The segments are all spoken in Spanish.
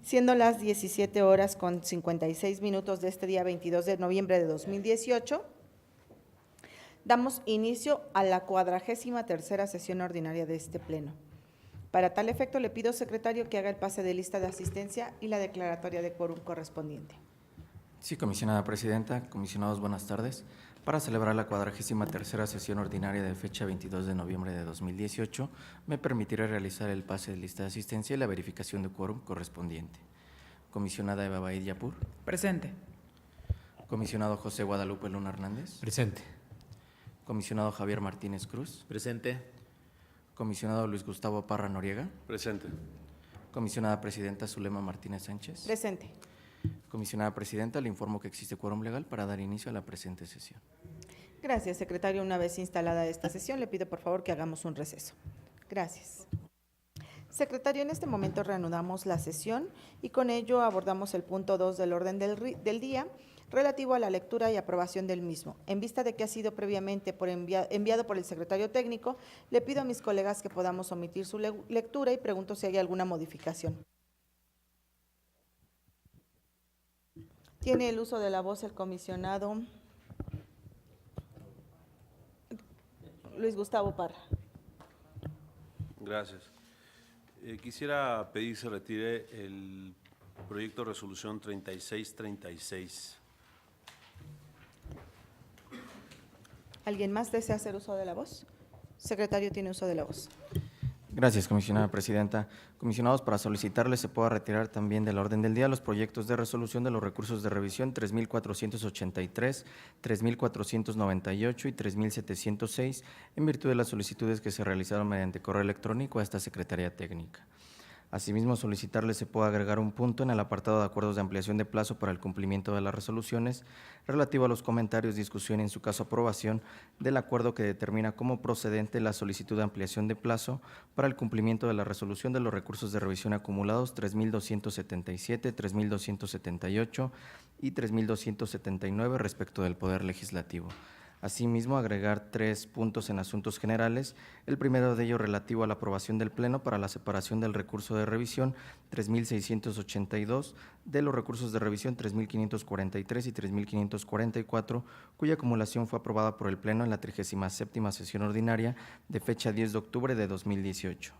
siendo las 17 horas con 56 minutos de este día 22 de noviembre de 2018, damos inicio a la 43ª sesión ordinaria de este Pleno. Para tal efecto, le pido, secretario, que haga el pase de lista de asistencia y la declaratoria de quórum correspondiente. Sí, comisionada presidenta, comisionados, buenas tardes. Para celebrar la 43ª sesión ordinaria de fecha 22 de noviembre de 2018, me permitiré realizar el pase de lista de asistencia y la verificación de quórum correspondiente. Comisionada Eva Baid Yapur. Presente. Comisionado José Guadalupe Luna Hernández. Presente. Comisionado Javier Martínez Cruz. Presente. Comisionado Luis Gustavo Parra Noriega. Presente. Comisionada presidenta Zulema Martínez Sánchez. Presente. Comisionada presidenta, le informo que existe quórum legal para dar inicio a la presente sesión. Gracias, secretario. Una vez instalada esta sesión, le pido por favor que hagamos un receso. Gracias. Secretario, en este momento reanudamos la sesión y con ello abordamos el punto 2 del orden del día, relativo a la lectura y aprobación del mismo. En vista de que ha sido previamente enviado por el secretario técnico, le pido a mis colegas que podamos omitir su lectura y pregunto si hay alguna modificación. Tiene el uso de la voz el comisionado Luis Gustavo Parra. Gracias. Quisiera pedir se retire el proyecto de resolución 3636. ¿Alguien más desea hacer uso de la voz? Secretario tiene uso de la voz. Gracias, comisionada presidenta. Comisionados, para solicitarles se pueda retirar también del orden del día los proyectos de resolución de los recursos de revisión 3.483, 3.498 y 3.706, en virtud de las solicitudes que se realizaron mediante correo electrónico a esta Secretaría Técnica. Asimismo, solicitarles se pueda agregar un punto en el apartado de acuerdos de ampliación de plazo para el cumplimiento de las resoluciones relativo a los comentarios, discusión y en su caso aprobación del acuerdo que determina como procedente la solicitud de ampliación de plazo para el cumplimiento de la resolución de los recursos de revisión acumulados 3.277, 3.278 y 3.279 respecto del Poder Legislativo. Asimismo, agregar 3 puntos en asuntos generales, el primero de ellos relativo a la aprobación del Pleno para la separación del recurso de revisión 3.682 de los recursos de revisión 3.543 y 3.544, cuya acumulación fue aprobada por el Pleno en la 37ª sesión ordinaria de fecha 10 de octubre de 2018.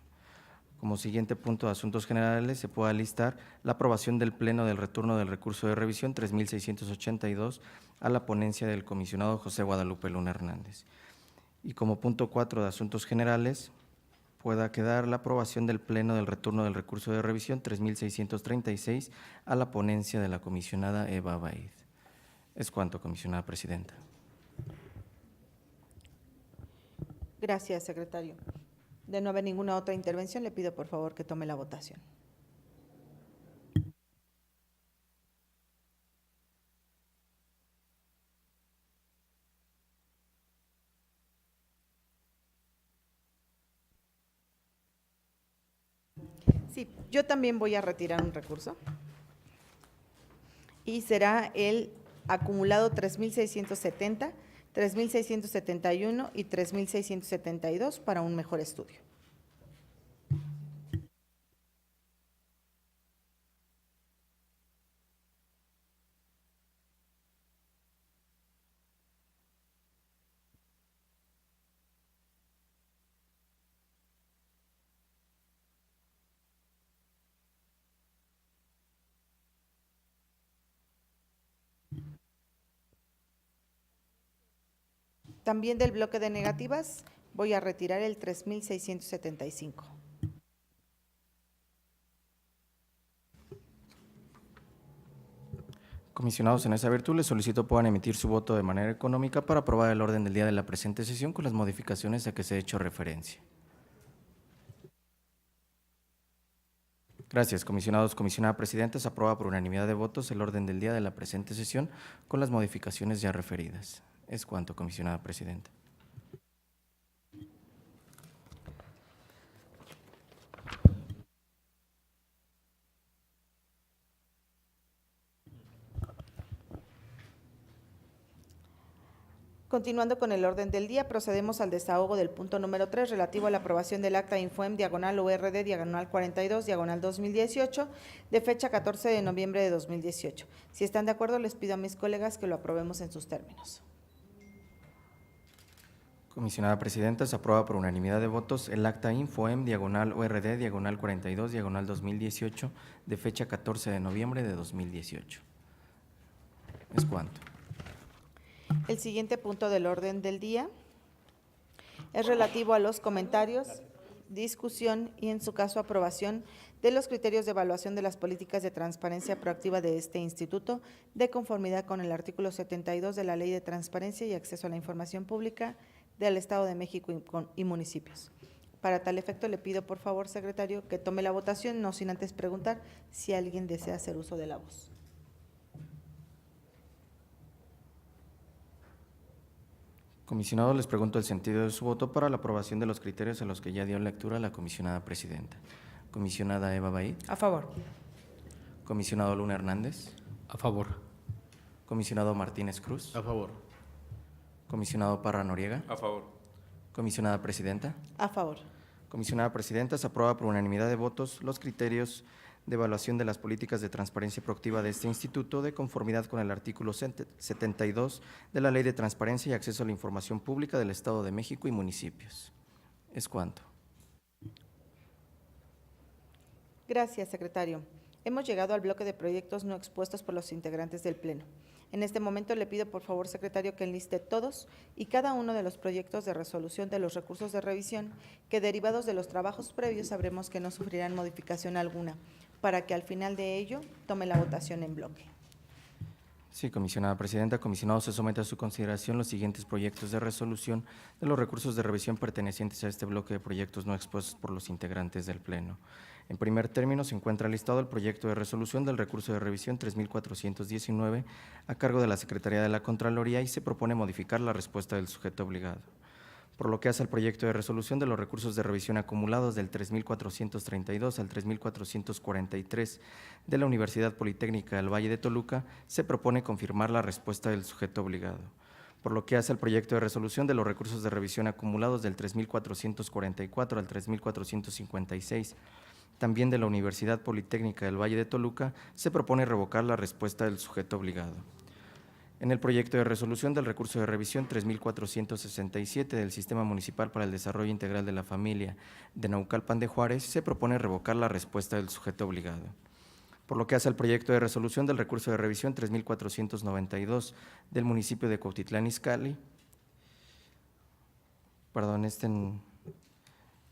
Como siguiente punto de asuntos generales se puede alistar la aprobación del Pleno del retorno del recurso de revisión 3.682 a la ponencia del comisionado José Guadalupe Luna Hernández. Y como punto 4 de asuntos generales pueda quedar la aprobación del Pleno del retorno del recurso de revisión 3.636 a la ponencia de la comisionada Eva Baid. Es cuanto, comisionada presidenta. Gracias, secretario. De no haber ninguna otra intervención, le pido por favor que tome la votación. Sí, yo también voy a retirar un recurso y será el acumulado 3.670, 3.671 y 3.672 para un mejor estudio. También del bloque de negativas voy a retirar el 3.675. Comisionados, en esa virtud les solicito puedan emitir su voto de manera económica para aprobar el orden del día de la presente sesión con las modificaciones a que se ha hecho referencia. Gracias, comisionados. Comisionada presidenta, se aprueba por unanimidad de votos el orden del día de la presente sesión con las modificaciones ya referidas. Es cuanto, comisionada presidenta. Continuando con el orden del día, procedemos al desahogo del punto número 3 relativo a la aprobación del acta Infoem /URD /42/2018 de fecha 14 de noviembre de 2018. Si están de acuerdo, les pido a mis colegas que lo aprobemos en sus términos. Comisionada Presidenta, se aprueba por unanimidad de votos el acta Infoem /URD /42/2018 de fecha 14 de noviembre de 2018. Es cuanto. El siguiente punto del orden del día es relativo a los comentarios, discusión y, en su caso, aprobación de los criterios de evaluación de las políticas de transparencia proactiva de este instituto, de conformidad con el artículo 72 de la Ley de Transparencia y Acceso a la Información Pública del Estado de México y municipios. Para tal efecto, le pido, por favor, secretario, que tome la votación, no sin antes preguntar si alguien desea hacer uso de la voz. Comisionados, les pregunto el sentido de su voto para la aprobación de los criterios a los que ya dio lectura la comisionada presidenta. Comisionada Eva Baí. A favor. Comisionado Luna Hernández. A favor. Comisionado Martínez Cruz. A favor. Comisionado Parra Noriega. A favor. Comisionada presidenta. A favor. Comisionada presidenta, se aprueba por unanimidad de votos los criterios de evaluación de las políticas de transparencia proactiva de este instituto, de conformidad con el artículo 72 de la Ley de Transparencia y Acceso a la Información Pública del Estado de México y municipios. Es cuanto. Gracias, secretario. Hemos llegado al bloque de proyectos no expuestos por los integrantes del Pleno. En este momento le pido, por favor, secretario, que enliste todos y cada uno de los proyectos de resolución de los recursos de revisión que, derivados de los trabajos previos, sabremos que no sufrirán modificación alguna, para que al final de ello tome la votación en bloque. Sí, comisionada presidenta. Comisionado, se somete a su consideración los siguientes proyectos de resolución de los recursos de revisión pertenecientes a este bloque de proyectos no expuestos por los integrantes del Pleno. En primer término, se encuentra listado el proyecto de resolución del recurso de revisión 3419 a cargo de la Secretaría de la Contraloría y se propone modificar la respuesta del sujeto obligado. Por lo que hace al proyecto de resolución de los recursos de revisión acumulados del 3432 al 3443 de la Universidad Politécnica del Valle de Toluca, se propone confirmar la respuesta del sujeto obligado. Por lo que hace al proyecto de resolución de los recursos de revisión acumulados del 3444 al 3456, también de la Universidad Politécnica del Valle de Toluca, se propone revocar la respuesta del sujeto obligado. En el proyecto de resolución del recurso de revisión 3467 del Sistema Municipal para el Desarrollo Integral de la Familia de Naucalpan de Juárez, se propone revocar la respuesta del sujeto obligado. Por lo que hace al proyecto de resolución del recurso de revisión 3492 del municipio de Cuautitlán Izcalli,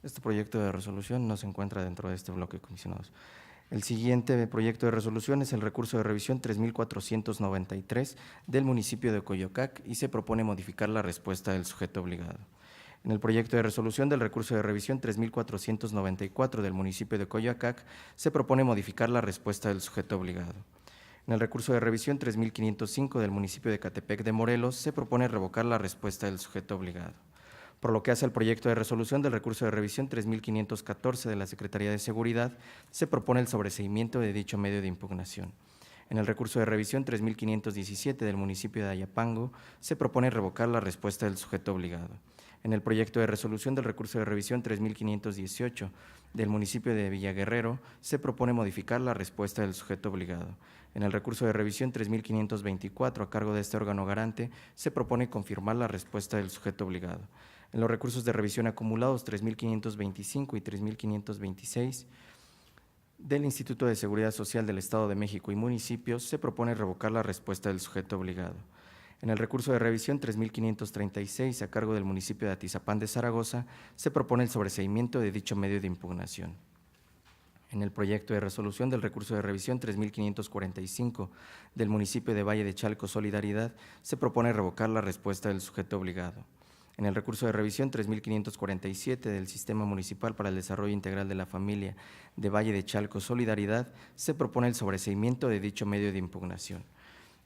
este proyecto de resolución no se encuentra dentro de este bloque, comisionados. El siguiente proyecto de resolución es el recurso de revisión 3493 del municipio de Coyoacac y se propone modificar la respuesta del sujeto obligado. En el proyecto de resolución del recurso de revisión 3494 del municipio de Coyoacac se propone modificar la respuesta del sujeto obligado. En el recurso de revisión 3505 del municipio de Catepec de Morelos se propone revocar la respuesta del sujeto obligado. Por lo que hace al proyecto de resolución del recurso de revisión 3514 de la Secretaría de Seguridad, se propone el sobreseimiento de dicho medio de impugnación. En el recurso de revisión 3517 del municipio de Ayapango, se propone revocar la respuesta del sujeto obligado. En el proyecto de resolución del recurso de revisión 3518 del municipio de Villaguerrero, se propone modificar la respuesta del sujeto obligado. En el recurso de revisión 3524 a cargo de este órgano garante, se propone confirmar la respuesta del sujeto obligado. En los recursos de revisión acumulados 3525 y 3526 del Instituto de Seguridad Social del Estado de México y municipios, se propone revocar la respuesta del sujeto obligado. En el recurso de revisión 3536 a cargo del municipio de Atizapán de Zaragoza, se propone el sobreseimiento de dicho medio de impugnación. En el proyecto de resolución del recurso de revisión 3545 del municipio de Valle de Chalco Solidaridad, se propone revocar la respuesta del sujeto obligado. En el recurso de revisión 3547 del Sistema Municipal para el Desarrollo Integral de la Familia de Valle de Chalco Solidaridad, se propone el sobreseimiento de dicho medio de impugnación.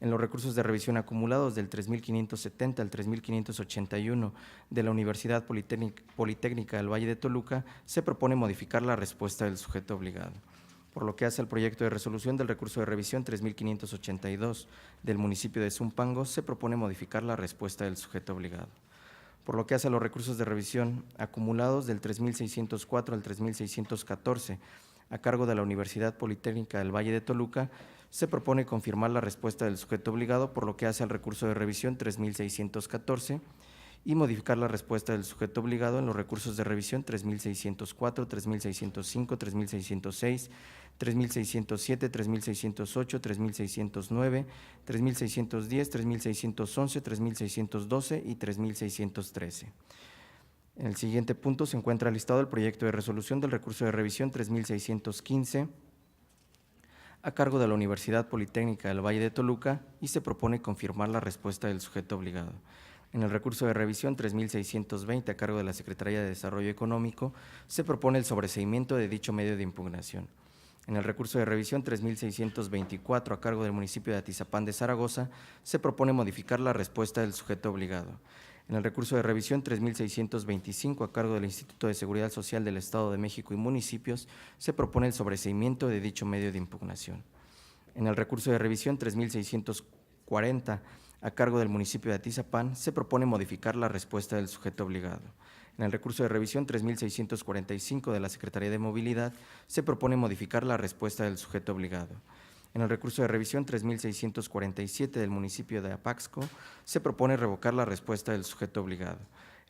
En los recursos de revisión acumulados del 3570 al 3581 de la Universidad Politécnica del Valle de Toluca, se propone modificar la respuesta del sujeto obligado. Por lo que hace al proyecto de resolución del recurso de revisión 3582 del municipio de Zumpango, se propone modificar la respuesta del sujeto obligado. Por lo que hace a los recursos de revisión acumulados del 3604 al 3614, a cargo de la Universidad Politécnica del Valle de Toluca, se propone confirmar la respuesta del sujeto obligado, por lo que hace al recurso de revisión 3614 y modificar la respuesta del sujeto obligado en los recursos de revisión 3604, 3605, 3606, 3607, 3608, 3609, 3610, 3611, 3612 y 3613. En el siguiente punto se encuentra listado el proyecto de resolución del recurso de revisión 3615 a cargo de la Universidad Politécnica del Valle de Toluca y se propone confirmar la respuesta del sujeto obligado. En el recurso de revisión 3620 a cargo de la Secretaría de Desarrollo Económico se propone el sobreseimiento de dicho medio de impugnación. En el recurso de revisión 3624 a cargo del municipio de Atizapán de Zaragoza se propone modificar la respuesta del sujeto obligado. En el recurso de revisión 3625 a cargo del Instituto de Seguridad Social del Estado de México y municipios se propone el sobreseimiento de dicho medio de impugnación. En el recurso de revisión 3640 a cargo del municipio de Atizapán se propone modificar la respuesta del sujeto obligado. En el recurso de revisión 3645 de la Secretaría de Movilidad se propone modificar la respuesta del sujeto obligado. En el recurso de revisión 3647 del municipio de Apaxco se propone revocar la respuesta del sujeto obligado.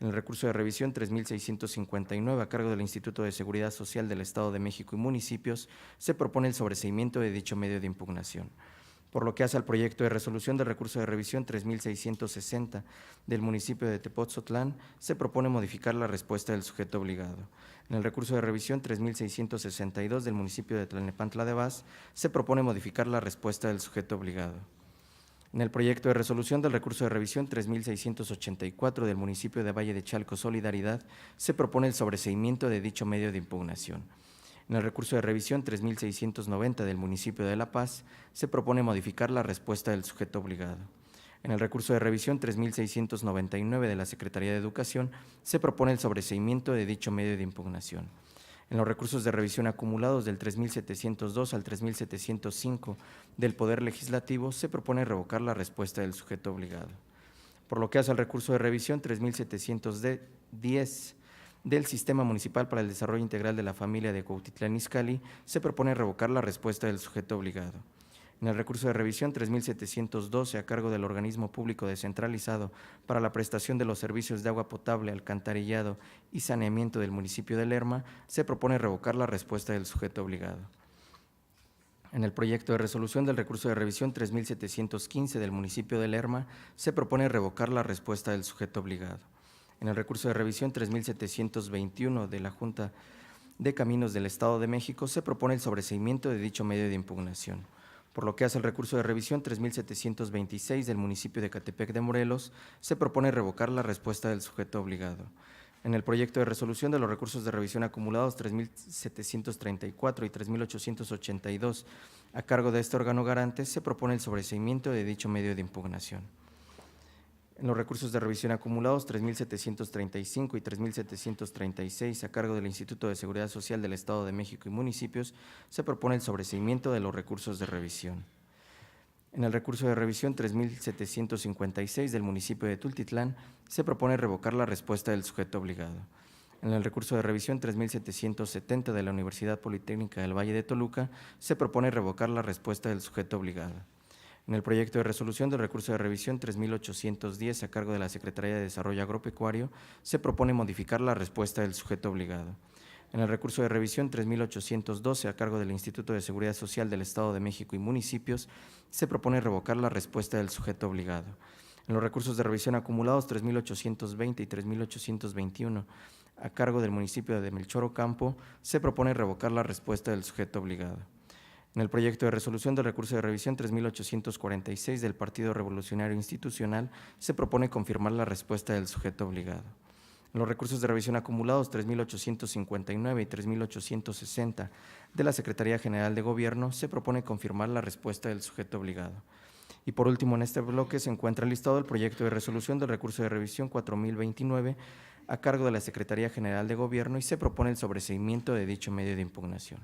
En el recurso de revisión 3659 a cargo del Instituto de Seguridad Social del Estado de México y municipios se propone el sobreseimiento de dicho medio de impugnación. Por lo que hace al proyecto de resolución del recurso de revisión 3660 del municipio de Tepoztlán, se propone modificar la respuesta del sujeto obligado. En el recurso de revisión 3662 del municipio de Tlalnepantla de Vaz, se propone modificar la respuesta del sujeto obligado. En el proyecto de resolución del recurso de revisión 3684 del municipio de Valle de Chalco Solidaridad, se propone el sobreseimiento de dicho medio de impugnación. En el recurso de revisión 3690 del municipio de La Paz, se propone modificar la respuesta del sujeto obligado. En el recurso de revisión 3699 de la Secretaría de Educación, se propone el sobreseimiento de dicho medio de impugnación. En los recursos de revisión acumulados del 3702 al 3705 del Poder Legislativo, se propone revocar la respuesta del sujeto obligado. Por lo que hace al recurso de revisión 3710 del Sistema Municipal para el Desarrollo Integral de la Familia de Cuautitlán Izcalli, se propone revocar la respuesta del sujeto obligado. En el recurso de revisión 3712 a cargo del Organismo Público Descentralizado para la prestación de los servicios de agua potable, alcantarillado y saneamiento del municipio de Lerma, se propone revocar la respuesta del sujeto obligado. En el proyecto de resolución del recurso de revisión 3715 del municipio de Lerma, se propone revocar la respuesta del sujeto obligado. En el recurso de revisión 3721 de la Junta de Caminos del Estado de México, se propone el sobreseimiento de dicho medio de impugnación. Por lo que hace el recurso de revisión 3726 del municipio de Catepec de Morelos, se propone revocar la respuesta del sujeto obligado. En el proyecto de resolución de los recursos de revisión acumulados 3734 y 3882 a cargo de este órgano garante, se propone el sobreseimiento de dicho medio de impugnación. En los recursos de revisión acumulados 3735 y 3736 a cargo del Instituto de Seguridad Social del Estado de México y municipios, se propone el sobreseimiento de los recursos de revisión. En el recurso de revisión 3756 del municipio de Tultitlán, se propone revocar la respuesta del sujeto obligado. En el recurso de revisión 3770 de la Universidad Politécnica del Valle de Toluca, se propone revocar la respuesta del sujeto obligado. En el proyecto de resolución del recurso de revisión 3810 a cargo de la Secretaría de Desarrollo Agropecuario, se propone modificar la respuesta del sujeto obligado. En el recurso de revisión 3812 a cargo del Instituto de Seguridad Social del Estado de México y municipios, se propone revocar la respuesta del sujeto obligado. En los recursos de revisión acumulados 3820 y 3821 a cargo del municipio de Melchor Ocampo, se propone revocar la respuesta del sujeto obligado. En el proyecto de resolución del recurso de revisión 3846 del Partido Revolucionario Institucional, se propone confirmar la respuesta del sujeto obligado. En los recursos de revisión acumulados 3859 y 3860 de la Secretaría General de Gobierno, se propone confirmar la respuesta del sujeto obligado. Y por último, en este bloque se encuentra listado el proyecto de resolución del recurso de revisión 4029 a cargo de la Secretaría General de Gobierno y se propone el sobreseimiento de dicho medio de impugnación.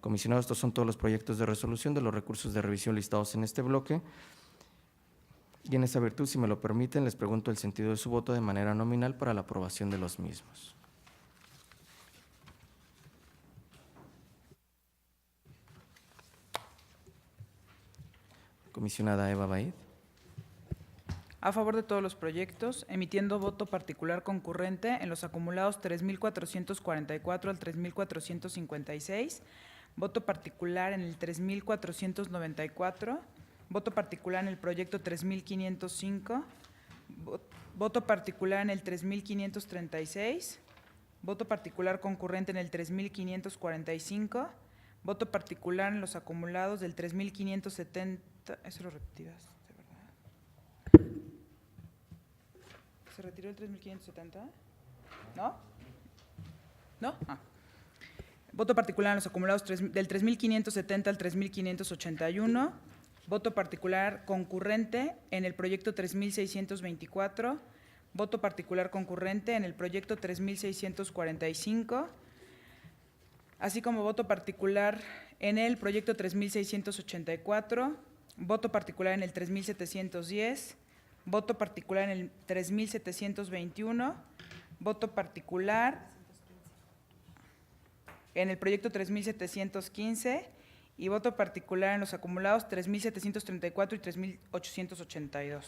Comisionados, estos son todos los proyectos de resolución de los recursos de revisión listados en este bloque. Y en esta virtud, si me lo permiten, les pregunto el sentido de su voto de manera nominal para la aprobación de los mismos. Comisionada Eva Baid. A favor de todos los proyectos, emitiendo voto particular concurrente en los acumulados 3,444 al 3,456, voto particular en el 3,494, voto particular en el proyecto 3,505, voto particular en el 3,536, voto particular concurrente en el 3,545, voto particular en los acumulados del 3,570, eso lo repetirás. ¿Se retiró el 3,570? ¿No? ¿No? Ah. Voto particular en los acumulados del 3,570 al 3,581. Voto particular concurrente en el proyecto 3,624. Voto particular concurrente en el proyecto 3,645. Así como voto particular en el proyecto 3,684. Voto particular en el 3,710. Voto particular en el 3,721, voto particular en el proyecto 3,715 y voto particular en los acumulados 3,734 y 3,882.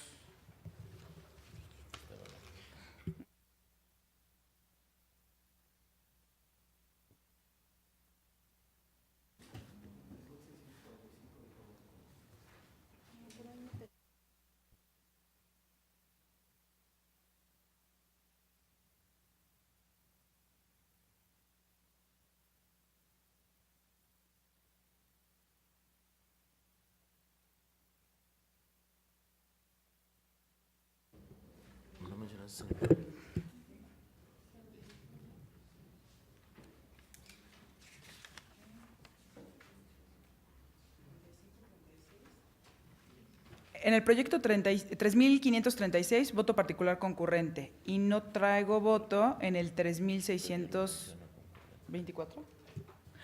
En el proyecto 3,536, voto particular concurrente, y no traigo voto en el 3,624.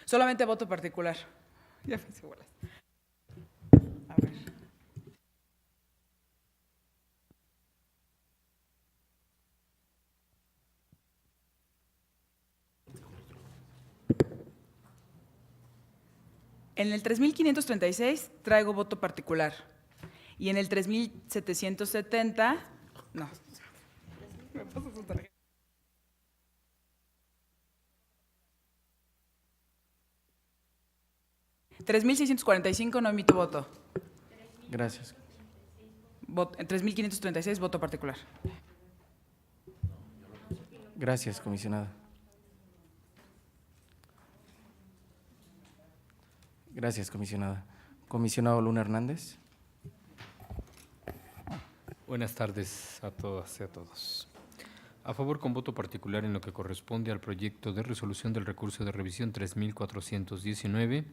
Solamente voto particular. Ya me hice bolas. A ver. En el 3,536 traigo voto particular. Y en el 3,770, no. Me pasas su tarjeta. $3,645 no emito voto. Gracias. En 3,536 voto particular. Gracias, comisionada. Gracias, comisionada. Comisionado Luna Hernández. Buenas tardes a todas y a todos. A favor con voto particular en lo que corresponde al proyecto de resolución del recurso de revisión 3,419,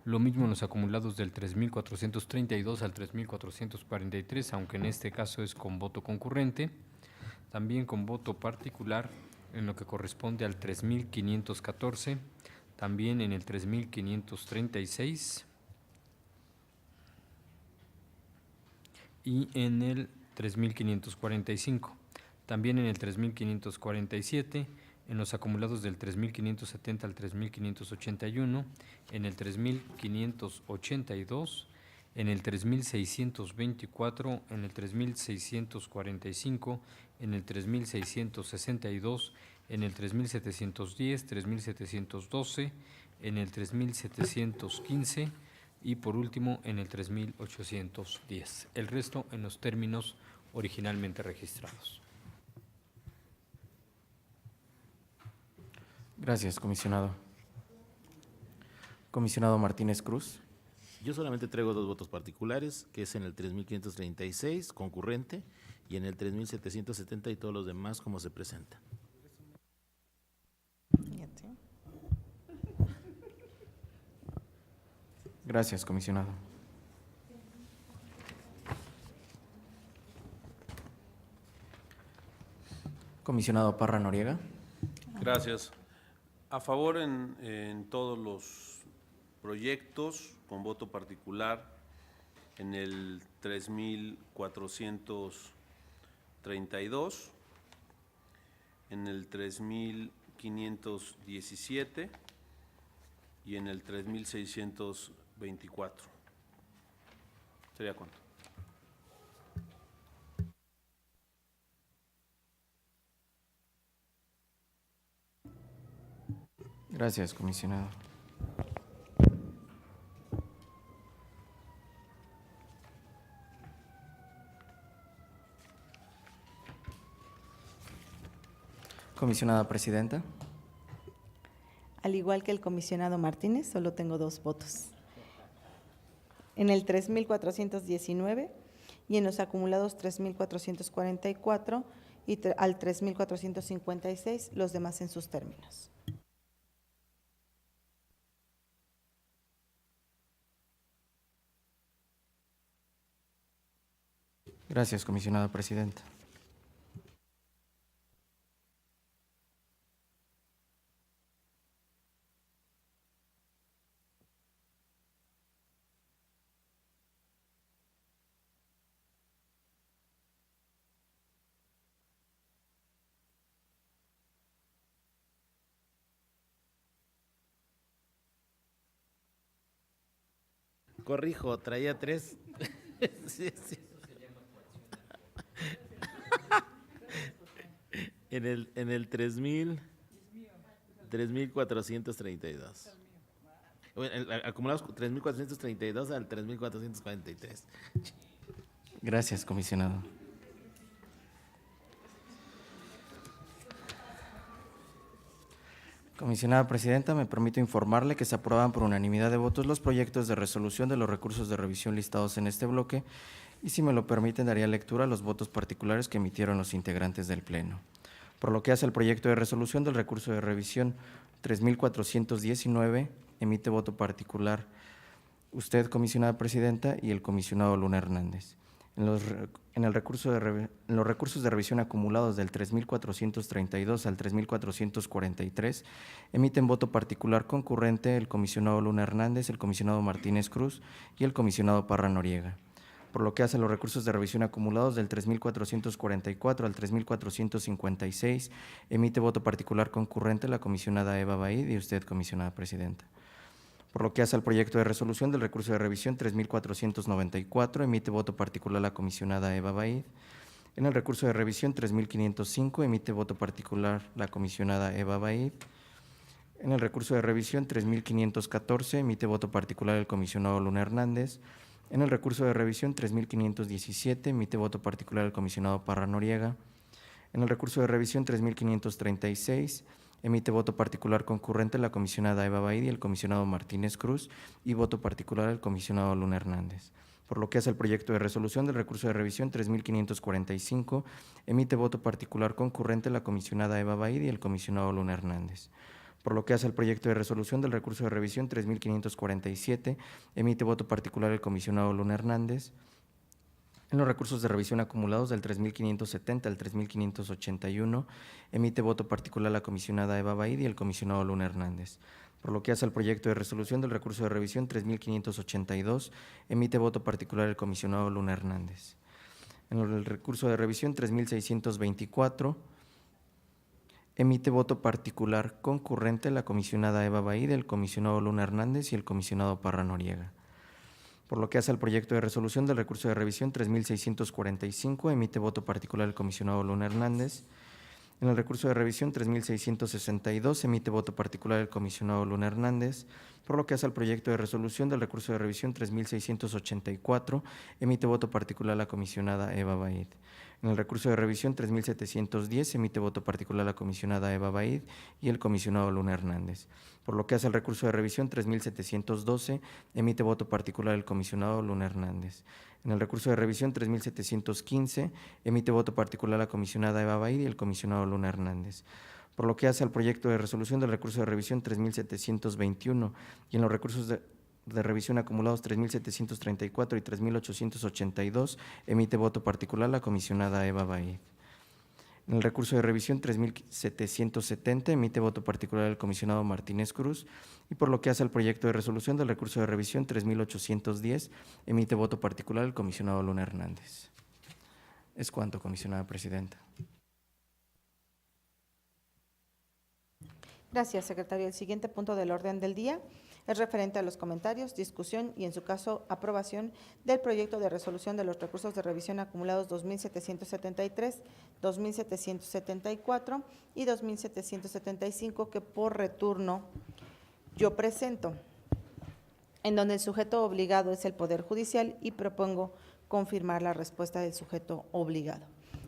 lo mismo en los acumulados del 3,432 al 3,443, aunque en este caso es con voto concurrente. También con voto particular en lo que corresponde al 3,514, también en el 3,536 y en el 3,545, también en el 3,547, en los acumulados del 3,570 al 3,581, en el 3,582, en el 3,624, en el 3,645, en el 3,662, en el 3,710, 3,712, en el 3,715 y por último en el 3,810. El resto en los términos originalmente registrados. Gracias, comisionado. Comisionado Martínez Cruz. Yo solamente traigo dos votos particulares, que es en el 3,536, concurrente, y en el 3,770 y todos los demás como se presenta. Gracias, comisionado. Comisionado Parra Noriega. Gracias. A favor en todos los proyectos con voto particular en el 3432, en el 3517 y en el 3624. ¿Sería cuánto? Gracias, comisionado. Comisionada presidenta. Al igual que el comisionado Martínez, solo tengo 2 votos. En el 3419 y en los acumulados 3444 y al 3456, los demás en sus términos. Gracias, comisionada presidenta. Corrijo, traía 3. Sí, sí. En el 3432. Bueno, acumulados 3432 al 3443. Gracias, comisionado. Comisionada presidenta, me permito informarle que se aprueban por unanimidad de votos los proyectos de resolución de los recursos de revisión listados en este bloque y, si me lo permiten, daría lectura a los votos particulares que emitieron los integrantes del Pleno. Por lo que hace al proyecto de resolución del recurso de revisión 3419, emite voto particular usted, comisionada presidenta, y el comisionado Luna Hernández. En los recursos de revisión acumulados del 3432 al 3443, emiten voto particular concurrente el comisionado Luna Hernández, el comisionado Martínez Cruz y el comisionado Parra Noriega. Por lo que hace a los recursos de revisión acumulados del 3444 al 3456, emite voto particular concurrente la comisionada Eva Baid y usted, comisionada presidenta. Por lo que hace al proyecto de resolución del recurso de revisión 3494, emite voto particular la comisionada Eva Baid. En el recurso de revisión 3505, emite voto particular la comisionada Eva Baid. En el recurso de revisión 3514, emite voto particular el comisionado Luna Hernández. En el recurso de revisión 3517, emite voto particular el comisionado Parra Noriega. En el recurso de revisión 3536, emite voto particular concurrente la comisionada Eva Baid y el comisionado Martínez Cruz y voto particular el comisionado Luna Hernández. Por lo que hace el proyecto de resolución del recurso de revisión 3545, emite voto particular concurrente la comisionada Eva Baid y el comisionado Luna Hernández. Por lo que hace el proyecto de resolución del recurso de revisión 3547, emite voto particular el comisionado Luna Hernández. En los recursos de revisión acumulados del 3570 al 3581, emite voto particular la comisionada Eva Baid y el comisionado Luna Hernández. Por lo que hace al proyecto de resolución del recurso de revisión 3582, emite voto particular el comisionado Luna Hernández. En el recurso de revisión 3624, emite voto particular concurrente la comisionada Eva Baid, el comisionado Luna Hernández y el comisionado Parra Noriega. Por lo que hace al proyecto de resolución del recurso de revisión 3645, emite voto particular el comisionado Luna Hernández. En el recurso de revisión 3662, emite voto particular el comisionado Luna Hernández. Por lo que hace al proyecto de resolución del recurso de revisión 3684, emite voto particular la comisionada Eva Baid. En el recurso de revisión 3710, emite voto particular la comisionada Eva Baid y el comisionado Luna Hernández. Por lo que hace al recurso de revisión 3712, emite voto particular el comisionado Luna Hernández. En el recurso de revisión 3715, emite voto particular la comisionada Eva Baid y el comisionado Luna Hernández. Por lo que hace al proyecto de resolución del recurso de revisión 3721 y en los recursos de revisión acumulados 3734 y 3882, emite voto particular la comisionada Eva Baid. En el recurso de revisión 3770 emite voto particular el comisionado Martínez Cruz y por lo que hace al proyecto de resolución del recurso de revisión 3810 emite voto particular el comisionado Luna Hernández. Es cuanto, comisionada presidenta. Gracias, secretario. El siguiente punto del orden del día es referente a los comentarios, discusión y, en su caso, aprobación del proyecto de resolución de los recursos de revisión acumulados 2773, 2774 y 2775 que por returno yo presento, en donde el sujeto obligado es el Poder Judicial y propongo confirmar la respuesta del sujeto obligado.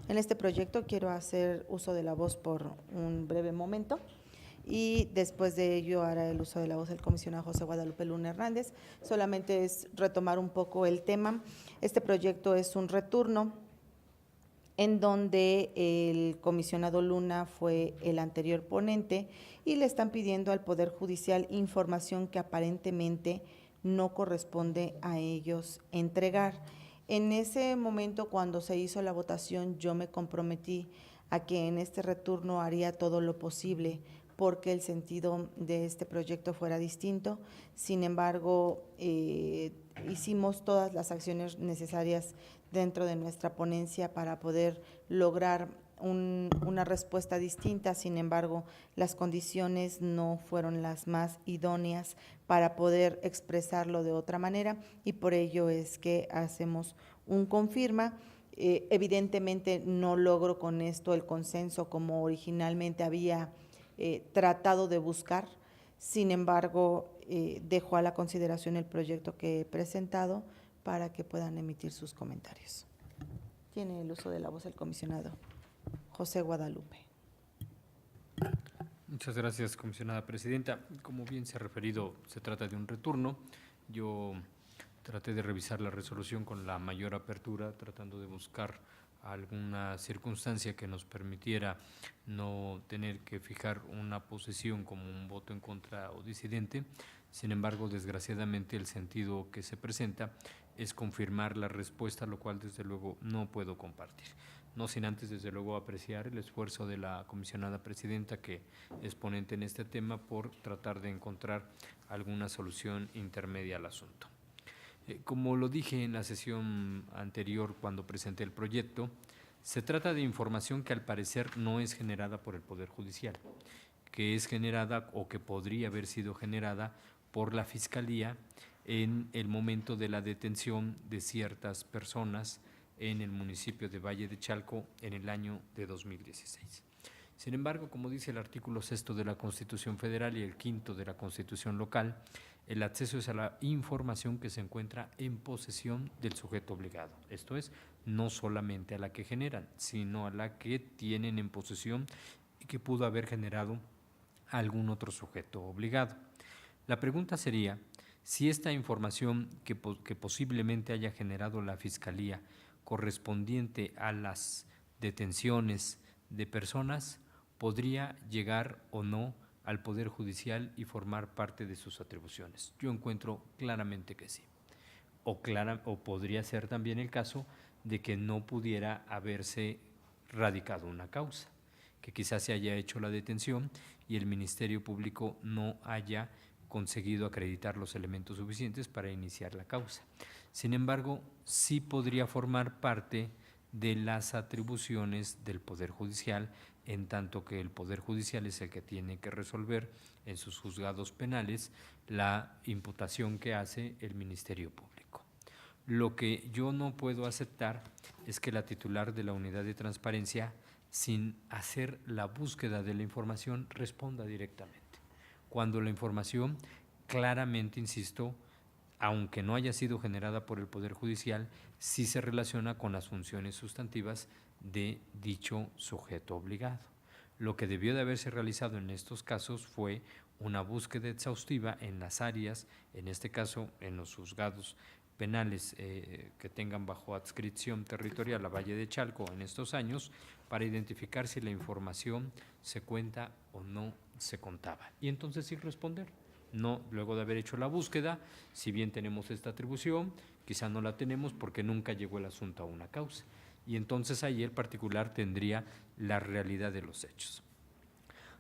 En este proyecto quiero hacer uso de la voz por un breve momento y después de ello hará el uso de la voz el comisionado José Guadalupe Luna Hernández. Solamente es retomar un poco el tema. Este proyecto es un returno en donde el comisionado Luna fue el anterior ponente y le están pidiendo al Poder Judicial información que aparentemente no corresponde a ellos entregar. En ese momento, cuando se hizo la votación, yo me comprometí a que en este returno haría todo lo posible porque el sentido de este proyecto fuera distinto. Sin embargo, hicimos todas las acciones necesarias dentro de nuestra ponencia para poder lograr una respuesta distinta. Sin embargo, las condiciones no fueron las más idóneas para poder expresarlo de otra manera y por ello es que hacemos un confirma. Evidentemente no logro con esto el consenso como originalmente había tratado de buscar. Sin embargo, dejo a la consideración el proyecto que he presentado para que puedan emitir sus comentarios. Tiene el uso de la voz el comisionado José Guadalupe. Muchas gracias, comisionada presidenta. Como bien se ha referido, se trata de un returno. Yo traté de revisar la resolución con la mayor apertura, tratando de buscar alguna circunstancia que nos permitiera no tener que fijar una posición como un voto en contra o disidente. Sin embargo, desgraciadamente, el sentido que se presenta es confirmar la respuesta, lo cual desde luego no puedo compartir. No sin antes, desde luego, apreciar el esfuerzo de la comisionada presidenta, que es ponente en este tema, por tratar de encontrar alguna solución intermedia al asunto. Como lo dije en la sesión anterior cuando presenté el proyecto, se trata de información que al parecer no es generada por el Poder Judicial, que es generada o que podría haber sido generada por la Fiscalía en el momento de la detención de ciertas personas en el municipio de Valle de Chalco en el año de 2016. Sin embargo, como dice el artículo 6 de la Constitución Federal y el 5 de la Constitución Local, el acceso es a la información que se encuentra en posesión del sujeto obligado. Esto es, no solamente a la que generan, sino a la que tienen en posesión y que pudo haber generado algún otro sujeto obligado. La pregunta sería si esta información que posiblemente haya generado la Fiscalía correspondiente a las detenciones de personas podría llegar o no al Poder Judicial y formar parte de sus atribuciones. Yo encuentro claramente que sí. O podría ser también el caso de que no pudiera haberse radicado una causa, que quizás se haya hecho la detención y el Ministerio Público no haya conseguido acreditar los elementos suficientes para iniciar la causa. Sin embargo, sí podría formar parte de las atribuciones del Poder Judicial, en tanto que el Poder Judicial es el que tiene que resolver en sus juzgados penales la imputación que hace el Ministerio Público. Lo que yo no puedo aceptar es que la titular de la Unidad de Transparencia, sin hacer la búsqueda de la información, responda directamente, cuando la información claramente, insisto, aunque no haya sido generada por el Poder Judicial, sí se relaciona con las funciones sustantivas de dicho sujeto obligado. Lo que debió de haberse realizado en estos casos fue una búsqueda exhaustiva en las áreas, en este caso en los juzgados penales que tengan bajo adscripción territorial a Valle de Chalco en estos años, para identificar si la información se cuenta o no se contaba. Y entonces sí responder. No, luego de haber hecho la búsqueda, si bien tenemos esta atribución, quizá no la tenemos porque nunca llegó el asunto a una causa. y entonces ahí el particular tendría la realidad de los hechos.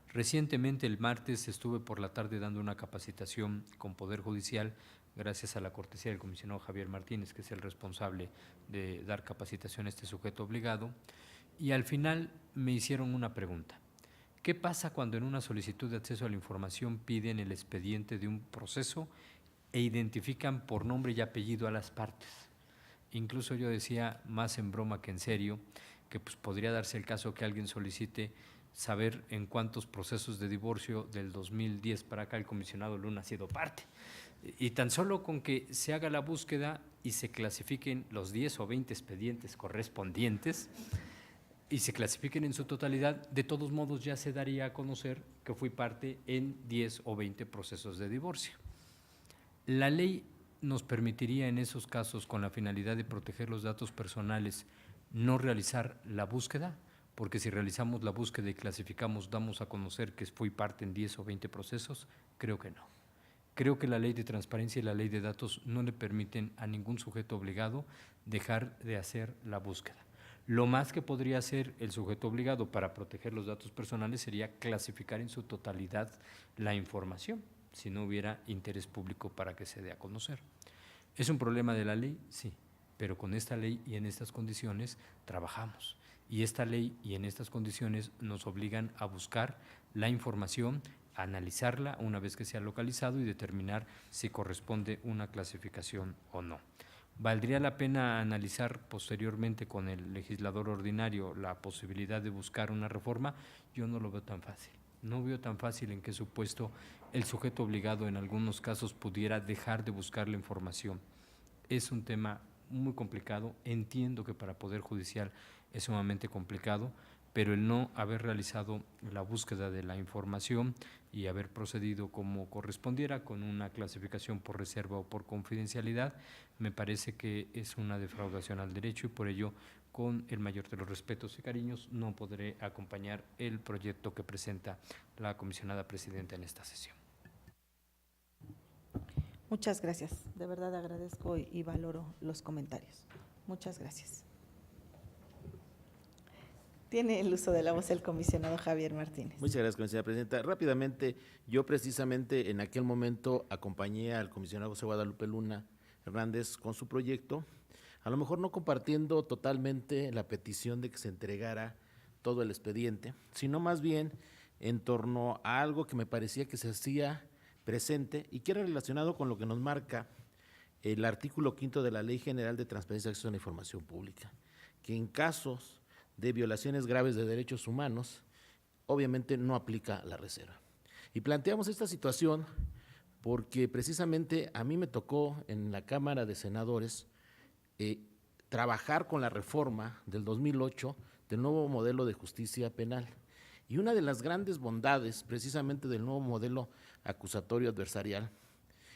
Recientemente, el martes, estuve por la tarde dando una capacitación con Poder Judicial, gracias a la cortesía del comisionado Javier Martínez, que es el responsable de dar capacitación a este sujeto obligado, y al final me hicieron una pregunta. ¿Qué pasa cuando en una solicitud de acceso a la información piden el expediente de un proceso e identifican por nombre y apellido a las partes? Incluso yo decía, más en broma que en serio, que pues podría darse el caso que alguien solicite saber en cuántos procesos de divorcio del 2010 para acá el comisionado Luna ha sido parte. Y tan solo con que se haga la búsqueda y se clasifiquen los 10 o 20 expedientes correspondientes y se clasifiquen en su totalidad, de todos modos ya se daría a conocer que fui parte en 10 o 20 procesos de divorcio. La ley nos permitiría en esos casos, con la finalidad de proteger los datos personales, no realizar la búsqueda, porque si realizamos la búsqueda y clasificamos, damos a conocer que fui parte en 10 o 20 procesos, creo que no. Creo que la ley de transparencia y la ley de datos no le permiten a ningún sujeto obligado dejar de hacer la búsqueda. Lo más que podría hacer el sujeto obligado para proteger los datos personales sería clasificar en su totalidad la información, si no hubiera interés público para que se dé a conocer. ¿Es un problema de la ley? Sí, pero con esta ley y en estas condiciones trabajamos. Y esta ley y en estas condiciones nos obligan a buscar la información, a analizarla una vez que se ha localizado y determinar si corresponde una clasificación o no. ¿Valdría la pena analizar posteriormente con el legislador ordinario la posibilidad de buscar una reforma? Yo no lo veo tan fácil. No veo tan fácil en qué supuesto el sujeto obligado en algunos casos pudiera dejar de buscar la información. Es un tema muy complicado, entiendo que para Poder Judicial es sumamente complicado, pero el no haber realizado la búsqueda de la información y haber procedido como correspondiera con una clasificación por reserva o por confidencialidad, me parece que es una defraudación al derecho y por ello, con el mayor de los respetos y cariños, no podré acompañar el proyecto que presenta la comisionada presidenta en esta sesión. Muchas gracias. De verdad agradezco y valoro los comentarios. Muchas gracias. Tiene el uso de la voz el comisionado Javier Martínez. Muchas gracias, comisionada presidenta. Rápidamente, yo precisamente en aquel momento acompañé al comisionado José Guadalupe Luna Hernández con su proyecto, a lo mejor no compartiendo totalmente la petición de que se entregara todo el expediente, sino más bien en torno a algo que me parecía que se hacía presente y que era relacionado con lo que nos marca el artículo 5 de la Ley General de Transparencia y Acceso a la Información Pública, que en casos de violaciones graves de derechos humanos, obviamente no aplica la reserva. Y planteamos esta situación porque precisamente a mí me tocó en la Cámara de Senadores trabajar con la reforma del 2008 del nuevo modelo de justicia penal. Y una de las grandes bondades precisamente del nuevo modelo acusatorio adversarial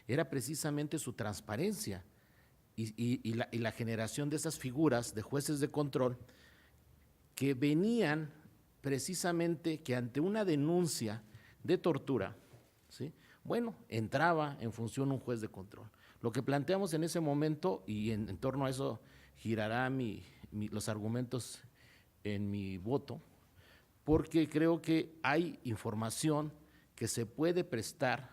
era precisamente su transparencia y la generación de esas figuras de jueces de control que venían precisamente que ante una denuncia de tortura, ¿sí? Bueno, entraba en función un juez de control. Lo que planteamos en ese momento, y en torno a eso girará los argumentos en mi voto, porque creo que hay información que se puede prestar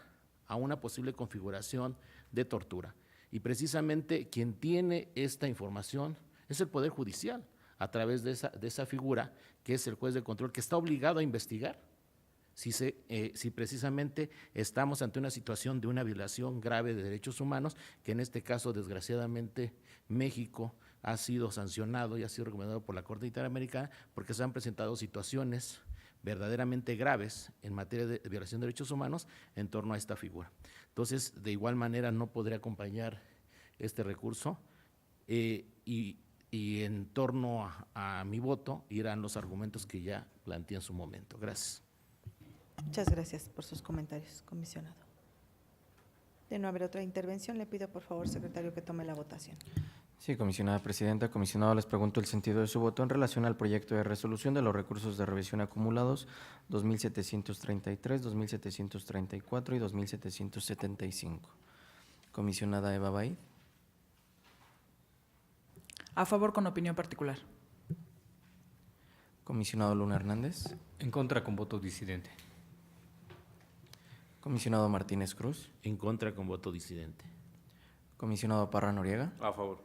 a una posible configuración de tortura. Y precisamente quien tiene esta información es el Poder Judicial, a través de esa figura que es el juez de control, que está obligado a investigar si precisamente estamos ante una situación de una violación grave de derechos humanos, que en este caso, desgraciadamente, México ha sido sancionado y ha sido recomendado por la Corte Interamericana porque se han presentado situaciones verdaderamente graves en materia de violación de derechos humanos en torno a esta figura. Entonces, de igual manera, no podré acompañar este recurso y en torno a mi voto irán los argumentos que ya planteé en su momento. Gracias. Muchas gracias por sus comentarios, comisionado. De no haber otra intervención, le pido por favor, secretario, que tome la votación. Sí, comisionada presidenta. Comisionado, les pregunto el sentido de su voto en relación al proyecto de resolución de los recursos de revisión acumulados 2.733, 2.734 y 2.775. Comisionada Eva Baid. A favor con opinión particular. Comisionado Luna Hernández. En contra con voto disidente. Comisionado Martínez Cruz. En contra con voto disidente. Comisionado Parra Noriega. A favor.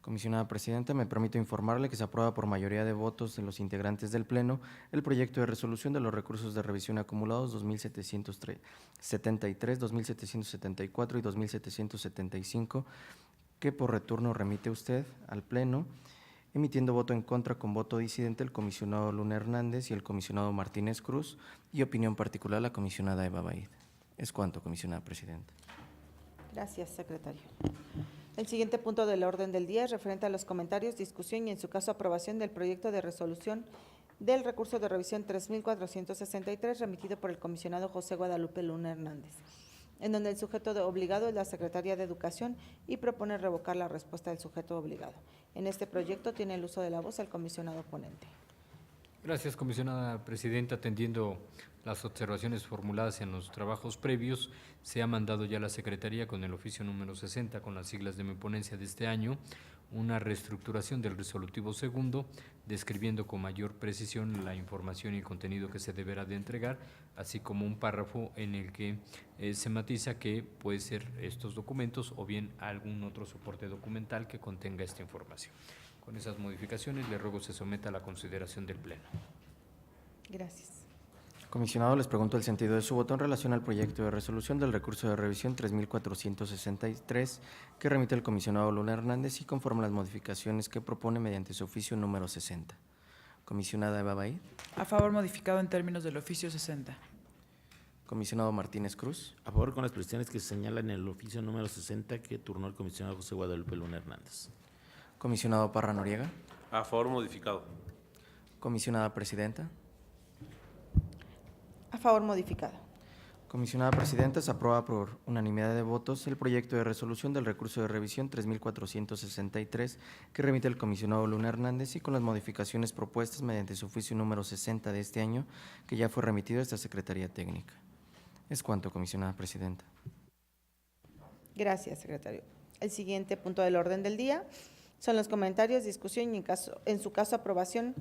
Comisionada Presidenta, me permito informarle que se aprueba por mayoría de votos de los integrantes del Pleno el proyecto de resolución de los recursos de revisión acumulados 2773, 2774 y 2775, que por retorno remite usted al Pleno, emitiendo voto en contra con voto disidente el comisionado Luna Hernández y el comisionado Martínez Cruz, y opinión particular la comisionada Eva Baid. Es cuanto, comisionada Presidenta. Gracias, secretario. El siguiente punto del orden del día es referente a los comentarios, discusión y, en su caso, aprobación del proyecto de resolución del recurso de revisión 3463 remitido por el comisionado José Guadalupe Luna Hernández, en donde el sujeto obligado es la Secretaría de Educación y propone revocar la respuesta del sujeto obligado. En este proyecto tiene el uso de la voz el comisionado ponente. Gracias, comisionada Presidenta. Atendiendo las observaciones formuladas en los trabajos previos, se ha mandado ya a la Secretaría con el oficio número 60, con las siglas de mi ponencia de este año, una reestructuración del resolutivo segundo, describiendo con mayor precisión la información y contenido que se deberá de entregar, así como un párrafo en el que se matiza que puede ser estos documentos o bien algún otro soporte documental que contenga esta información. Con esas modificaciones, le ruego se someta a la consideración del Pleno. Gracias. Comisionado, les pregunto el sentido de su voto en relación al proyecto de resolución del recurso de revisión 3463 que remite el comisionado Luna Hernández y conforme a las modificaciones que propone mediante su oficio número 60. Comisionada Eva Baid. A favor modificado en términos del oficio 60. Comisionado Martínez Cruz. A favor con las precisiones que se señalan en el oficio número 60 que turnó el comisionado José Guadalupe Luna Hernández. Comisionado Parra Noriega. A favor modificado. Comisionada Presidenta. A favor modificado. Comisionada Presidenta, se aprueba por unanimidad de votos el proyecto de resolución del recurso de revisión 3463 que remite el comisionado Luna Hernández y con las modificaciones propuestas mediante su oficio número 60 de este año, que ya fue remitido a esta Secretaría Técnica. Es cuanto, comisionada Presidenta. Gracias, secretario. El siguiente punto del orden del día son los comentarios, discusión y, en su caso, aprobación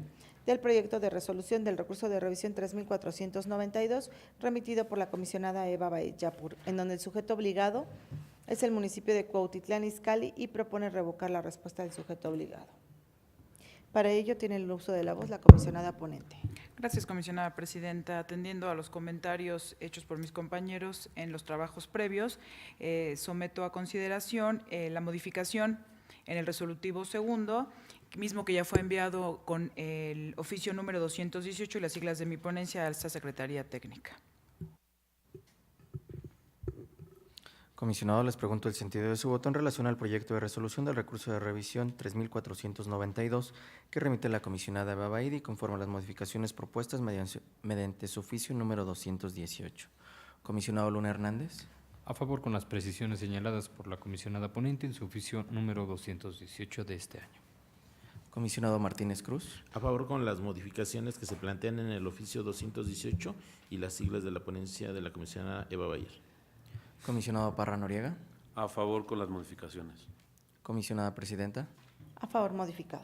del proyecto de resolución del recurso de revisión 3492 remitido por la comisionada Eva Baid Yapur, en donde el sujeto obligado es el municipio de Cuautitlán Izcalli y propone revocar la respuesta del sujeto obligado. Para ello tiene el uso de la voz la comisionada ponente. Gracias, comisionada Presidenta. Atendiendo a los comentarios hechos por mis compañeros en los trabajos previos, someto a consideración la modificación en el resolutivo segundo, mismo que ya fue enviado con el oficio número 218 y las siglas de mi ponencia a esta Secretaría Técnica. Comisionado, les pregunto el sentido de su voto en relación al proyecto de resolución del recurso de revisión 3492 que remite la comisionada Eva Baid y conforme a las modificaciones propuestas mediante su oficio número 218. Comisionado Luna Hernández. A favor con las precisiones señaladas por la comisionada ponente en su oficio número 218 de este año. Comisionado Martínez Cruz. A favor con las modificaciones que se plantean en el oficio 218 y las siglas de la ponencia de la comisionada Eva Bayer. Comisionado Parra Noriega. A favor con las modificaciones. Comisionada Presidenta. A favor modificado.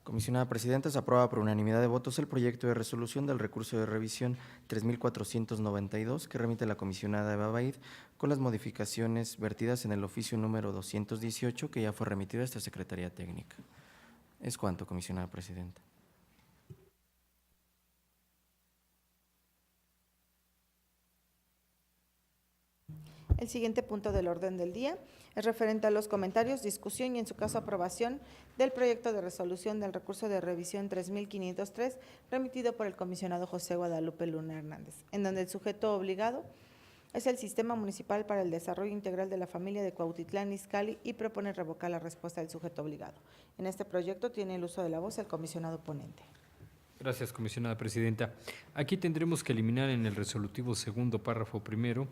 Comisionada Presidenta, se aprueba por unanimidad de votos el proyecto de resolución del recurso de revisión 3492 que remite la comisionada Eva Baid con las modificaciones vertidas en el oficio número 218 que ya fue remitido a esta Secretaría Técnica. Es cuanto, comisionada Presidenta. El siguiente punto del orden del día es referente a los comentarios, discusión y, en su caso, aprobación del proyecto de resolución del recurso de revisión 3503 remitido por el comisionado José Guadalupe Luna Hernández, en donde el sujeto obligado es el Sistema Municipal para el Desarrollo Integral de la Familia de Cuautitlán Izcalli y propone revocar la respuesta del sujeto obligado. En este proyecto tiene el uso de la voz el comisionado ponente. Gracias, comisionada Presidenta. Aquí tendremos que eliminar en el resolutivo segundo párrafo primero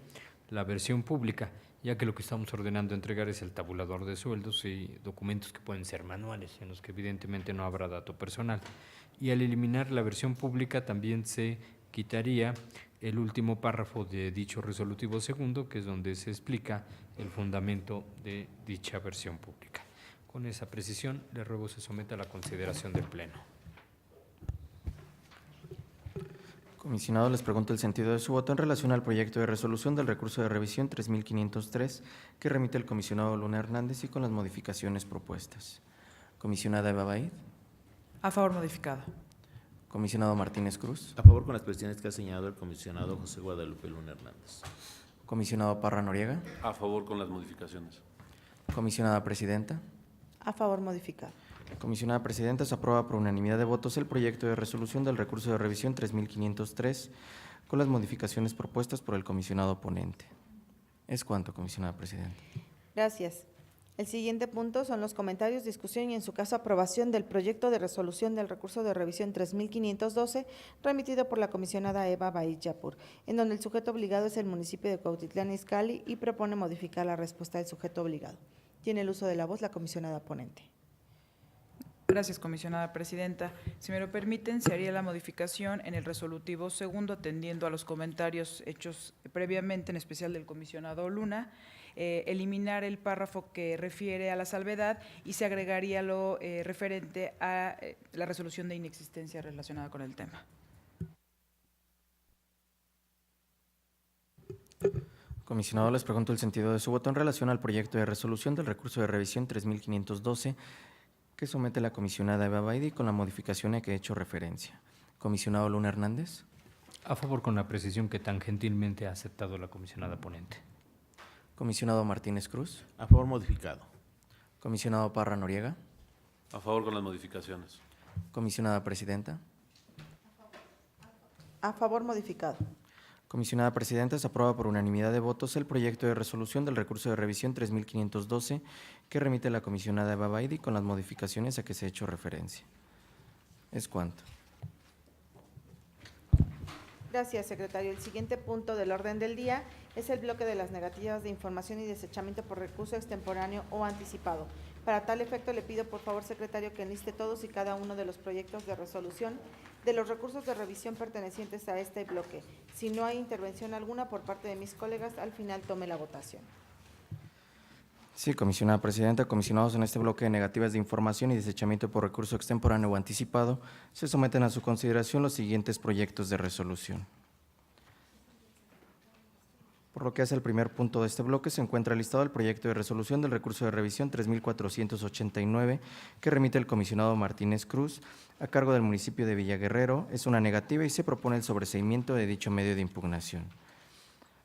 la versión pública, ya que lo que estamos ordenando entregar es el tabulador de sueldos y documentos que pueden ser manuales, en los que evidentemente no habrá dato personal. Y al eliminar la versión pública también se quitaría el último párrafo de dicho resolutivo segundo, que es donde se explica el fundamento de dicha versión pública. Con esa precisión, le ruego se someta a la consideración del Pleno. Comisionados, les pregunto el sentido de su voto en relación al proyecto de resolución del recurso de revisión 3503 que remite el comisionado Luna Hernández y con las modificaciones propuestas. Comisionada Eva Baid. A favor modificado. Comisionado Martínez Cruz. A favor con las precisiones que ha señalado el comisionado José Guadalupe Luna Hernández. Comisionado Parra Noriega. A favor con las modificaciones. Comisionada Presidenta. A favor modificado. Comisionada Presidenta, se aprueba por unanimidad de votos el proyecto de resolución del recurso de revisión 3503 con las modificaciones propuestas por el comisionado ponente. Es cuanto, comisionada Presidenta. Gracias. El siguiente punto son los comentarios, discusión y en su caso aprobación del proyecto de resolución del recurso de revisión 3512 remitido por la comisionada Eva Baid Yapur, en donde el sujeto obligado es el municipio de Cuautitlán Izcalli y propone modificar la respuesta del sujeto obligado. Tiene el uso de la voz la comisionada ponente. Gracias, comisionada presidenta. Si me lo permiten, se haría la modificación en el resolutivo segundo, atendiendo a los comentarios hechos previamente, en especial del comisionado Luna, eliminar el párrafo que refiere a la salvedad y se agregaría lo referente a la resolución de inexistencia relacionada con el tema. Comisionado, les pregunto el sentido de su voto en relación al proyecto de resolución del recurso de revisión 3512 que somete la comisionada Eva Baidi con la modificación a que he hecho referencia. Comisionado Luna Hernández. A favor con la precisión que tan gentilmente ha aceptado la comisionada ponente. Comisionado Martínez Cruz. A favor modificado. Comisionado Parra Noriega. A favor con las modificaciones. Comisionada Presidenta. A favor modificado. Comisionada Presidenta, se aprueba por unanimidad de votos el proyecto de resolución del recurso de revisión 3512 que remite la comisionada Eva Baidi con las modificaciones a que se ha hecho referencia. Es cuanto. Gracias, secretario. El siguiente punto del orden del día es el bloque de las negativas de información y desechamiento por recurso extemporáneo o anticipado. Para tal efecto, le pido por favor, secretario, que enliste todos y cada uno de los proyectos de resolución de los recursos de revisión pertenecientes a este bloque. Si no hay intervención alguna por parte de mis colegas, al final tome la votación. Sí, comisionada Presidenta, comisionados en este bloque de negativas de información y desechamiento por recurso extemporáneo o anticipado, se someten a su consideración los siguientes proyectos de resolución. Por lo que hace el primer punto de este bloque, se encuentra listado el proyecto de resolución del recurso de revisión 3489 que remite el comisionado Martínez Cruz a cargo del municipio de Villaguerrero. Es una negativa y se propone el sobreseimiento de dicho medio de impugnación.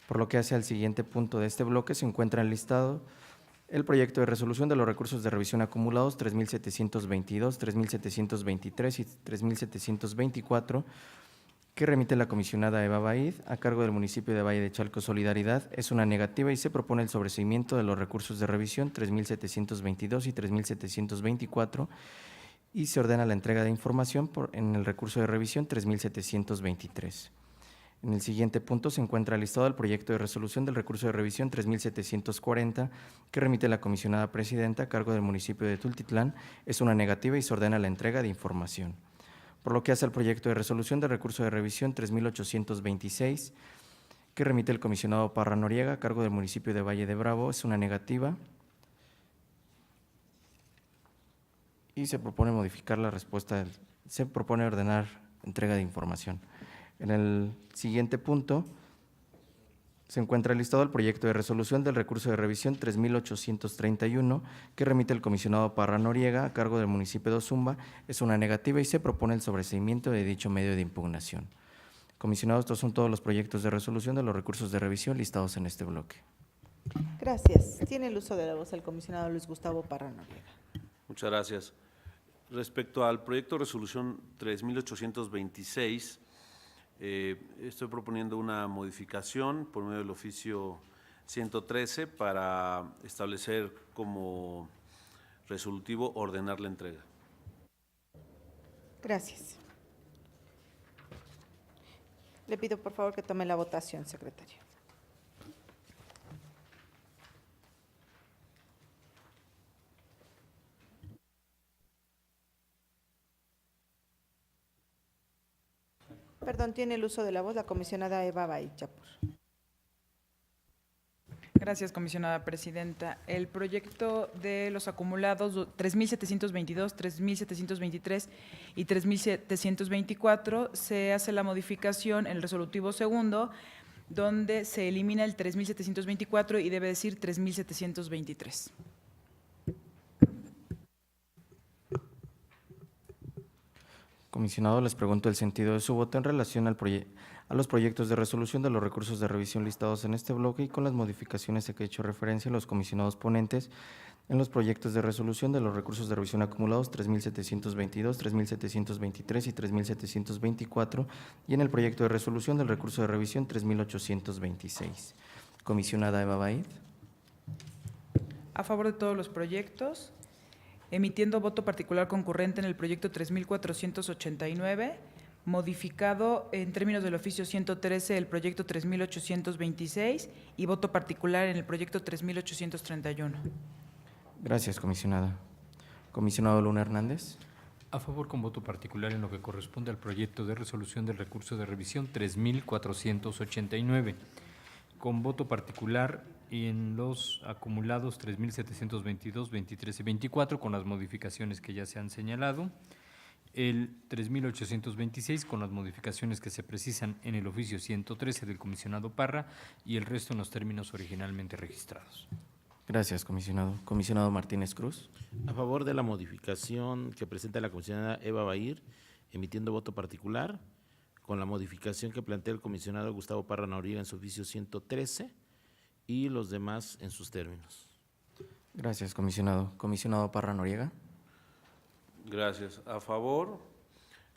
Por lo que hace al siguiente punto de este bloque, se encuentra listado el proyecto de resolución de los recursos de revisión acumulados 3722, 3723 y 3724 que remite la comisionada Eva Baid a cargo del municipio de Valle de Chalco Solidaridad. Es una negativa y se propone el sobreseimiento de los recursos de revisión 3722 y 3724 y se ordena la entrega de información en el recurso de revisión 3723. En el siguiente punto se encuentra listado el proyecto de resolución del recurso de revisión 3740 que remite la comisionada presidenta a cargo del municipio de Tultitlán. Es una negativa y se ordena la entrega de información. Por lo que hace el proyecto de resolución del recurso de revisión 3826 que remite el comisionado Parra Noriega a cargo del municipio de Valle de Bravo. Es una negativa y se propone modificar la respuesta, se propone ordenar entrega de información. En el siguiente punto se encuentra listado el proyecto de resolución del recurso de revisión 3831 que remite el comisionado Parra Noriega a cargo del municipio de Ozumba. Es una negativa y se propone el sobreseimiento de dicho medio de impugnación. Comisionados, estos son todos los proyectos de resolución de los recursos de revisión listados en este bloque. Gracias. Tiene el uso de la voz el comisionado Luis Gustavo Parra Noriega. Muchas gracias. Respecto al proyecto de resolución 3826, estoy proponiendo una modificación por medio del oficio 113 para establecer como resolutivo ordenar la entrega. Gracias. Le pido por favor que tome la votación, secretario. Perdón, tiene el uso de la voz la comisionada Eva Baid Yapur. Gracias, comisionada presidenta. El proyecto de los acumulados 3.722, 3.723 y 3.724 se hace la modificación en el resolutivo segundo, donde se elimina el 3.724 y debe decir 3.723. Comisionado, les pregunto el sentido de su voto en relación a los proyectos de resolución de los recursos de revisión listados en este bloque y con las modificaciones a que he hecho referencia los comisionados ponentes en los proyectos de resolución de los recursos de revisión acumulados 3.722, 3.723 y 3.724 y en el proyecto de resolución del recurso de revisión 3.826. Comisionada Eva Baid. A favor de todos los proyectos, emitiendo voto particular concurrente en el proyecto 3.489, modificado en términos del oficio 113 el proyecto 3.826 y voto particular en el proyecto 3.831. Gracias, comisionada. Comisionado Luna Hernández. A favor con voto particular en lo que corresponde al proyecto de resolución del recurso de revisión 3.489. Con voto particular en los acumulados 3.722, 23 y 24, con las modificaciones que ya se han señalado. El 3.826 con las modificaciones que se precisan en el oficio 113 del comisionado Parra y el resto en los términos originalmente registrados. Gracias, comisionado. Comisionado Martínez Cruz. A favor de la modificación que presenta la comisionada Eva Bair, emitiendo voto particular, con la modificación que plantea el comisionado Gustavo Parra Noriega en su oficio 113 y los demás en sus términos. Gracias, comisionado. Comisionado Parra Noriega. Gracias. A favor,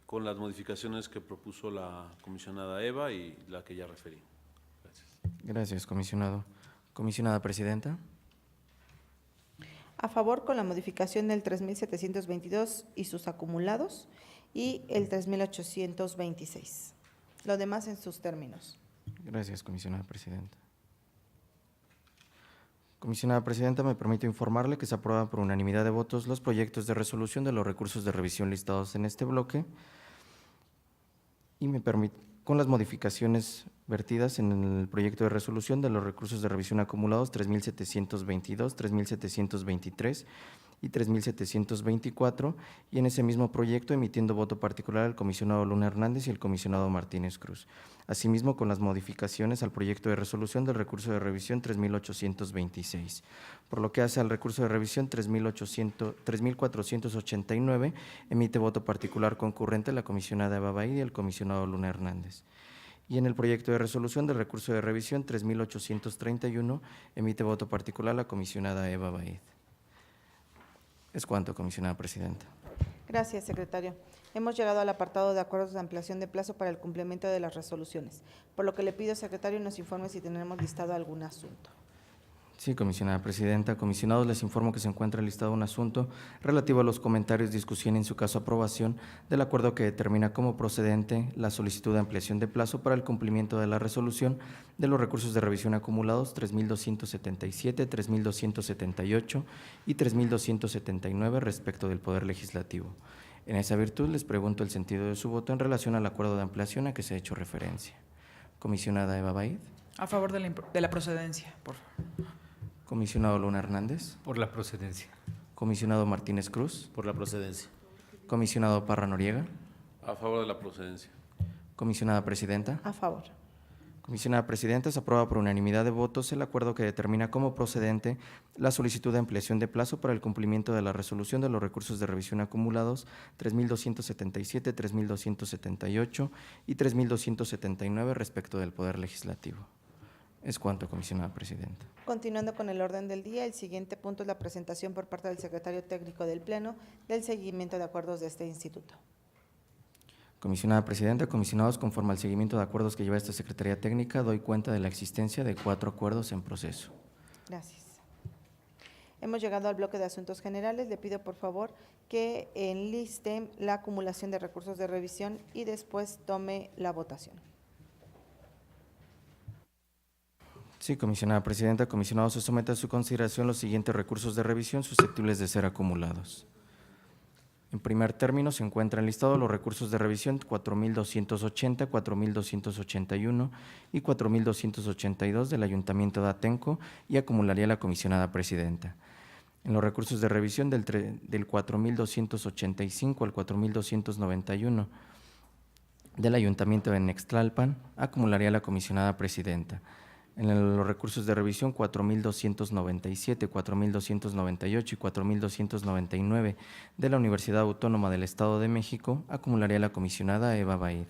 con las modificaciones que propuso la comisionada Eva y la que ya referí. Gracias. Gracias, comisionado. Comisionada presidenta. A favor con la modificación del 3.722 y sus acumulados y el 3.826. Lo demás en sus términos. Gracias, comisionada presidenta. Comisionada presidenta, me permito informarle que se aprueban por unanimidad de votos los proyectos de resolución de los recursos de revisión listados en este bloque y con las modificaciones vertidas en el proyecto de resolución de los recursos de revisión acumulados 3.722, 3.723 y 3.724 y en ese mismo proyecto emitiendo voto particular al comisionado Luna Hernández y el comisionado Martínez Cruz. Asimismo, con las modificaciones al proyecto de resolución del recurso de revisión 3.826. Por lo que hace al recurso de revisión 3.489, emite voto particular concurrente la comisionada Eva Baid y el comisionado Luna Hernández. Y en el proyecto de resolución del recurso de revisión 3.831, emite voto particular la comisionada Eva Baid. Es cuanto, comisionada presidenta. Gracias, secretario. Hemos llegado al apartado de acuerdos de ampliación de plazo para el cumplimiento de las resoluciones, por lo que le pido, secretario, nos informe si tenemos listado algún asunto. Sí, comisionada presidenta. Comisionados, les informo que se encuentra listado un asunto relativo a los comentarios, discusión y en su caso aprobación del acuerdo que determina como procedente la solicitud de ampliación de plazo para el cumplimiento de la resolución de los recursos de revisión acumulados 3.277, 3.278 y 3.279 respecto del Poder Legislativo. En esa virtud, les pregunto el sentido de su voto en relación al acuerdo de ampliación a que se ha hecho referencia. Comisionada Eva Baid. A favor de la procedencia, por favor. Comisionado Luna Hernández. Por la procedencia. Comisionado Martínez Cruz. Por la procedencia. Comisionado Parra Noriega. A favor de la procedencia. Comisionada presidenta. A favor. Comisionada presidenta, se aprueba por unanimidad de votos el acuerdo que determina como procedente la solicitud de ampliación de plazo para el cumplimiento de la resolución de los recursos de revisión acumulados 3.277, 3.278 y 3.279 respecto del Poder Legislativo. Es cuanto, comisionada presidenta. Continuando con el orden del día, el siguiente punto es la presentación por parte del secretario técnico del Pleno del seguimiento de acuerdos de este instituto. Comisionada presidenta, comisionados, conforme al seguimiento de acuerdos que lleva esta Secretaría Técnica, doy cuenta de la existencia de 4 acuerdos en proceso. Gracias. Hemos llegado al bloque de asuntos generales. Le pido por favor que enliste la acumulación de recursos de revisión y después tome la votación. Sí, comisionada presidenta, comisionados, se somete a su consideración los siguientes recursos de revisión susceptibles de ser acumulados. En primer término se encuentran listados los recursos de revisión 4.280, 4.281 y 4.282 del Ayuntamiento de Atenco y acumularía la comisionada presidenta. En los recursos de revisión del 4.285 al 4.291 del Ayuntamiento de Nextlalpan, acumularía la comisionada presidenta. En los recursos de revisión 4.297, 4.298 y 4.299 de la Universidad Autónoma del Estado de México, acumularía la comisionada Eva Baid.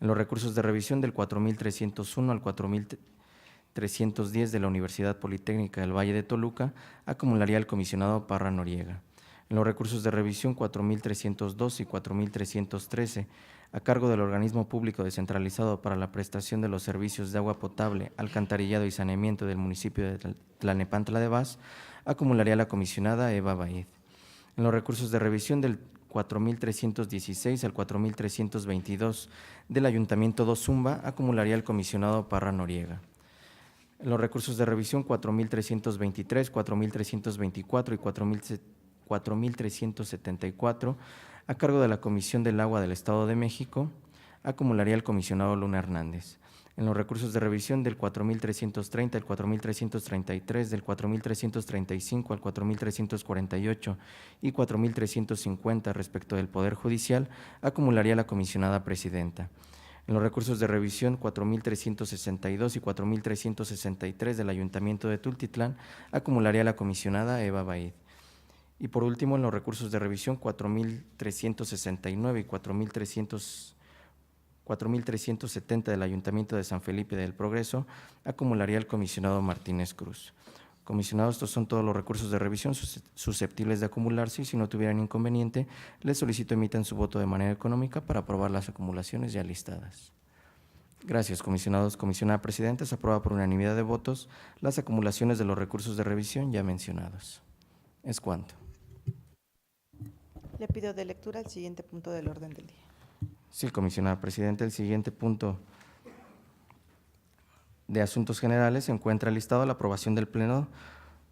En los recursos de revisión del 4.301 al 4.310 de la Universidad Politécnica del Valle de Toluca, acumularía el comisionado Parra Noriega. En los recursos de revisión 4.302 y 4.313, a cargo del organismo público descentralizado para la prestación de los servicios de agua potable, alcantarillado y saneamiento del municipio de Tlalnepantla de Vaz, acumularía la comisionada Eva Baid. En los recursos de revisión del 4.316 al 4.322 del Ayuntamiento de Ozumba, acumularía el comisionado Parra Noriega. En los recursos de revisión 4.323, 4.324 y 4.374, a cargo de la Comisión del Agua del Estado de México, acumularía el comisionado Luna Hernández. En los recursos de revisión del 4.330 al 4.333, del 4.335 al 4.348 y 4.350 respecto del Poder Judicial, acumularía la comisionada presidenta. En los recursos de revisión 4.362 y 4.363 del Ayuntamiento de Tultitlán, acumularía la comisionada Eva Baid. Y por último, en los recursos de revisión 4.369 y 4.370 del Ayuntamiento de San Felipe del Progreso, acumularía el comisionado Martínez Cruz. Comisionados, estos son todos los recursos de revisión susceptibles de acumularse y si no tuvieran inconveniente, les solicito emitan su voto de manera económica para aprobar las acumulaciones ya listadas. Gracias, comisionados. Comisionada presidenta, se aprueba por unanimidad de votos las acumulaciones de los recursos de revisión ya mencionados. Es cuanto. Le pido de lectura el siguiente punto del orden del día. Sí, comisionada presidenta, el siguiente punto de asuntos generales se encuentra listado la aprobación del Pleno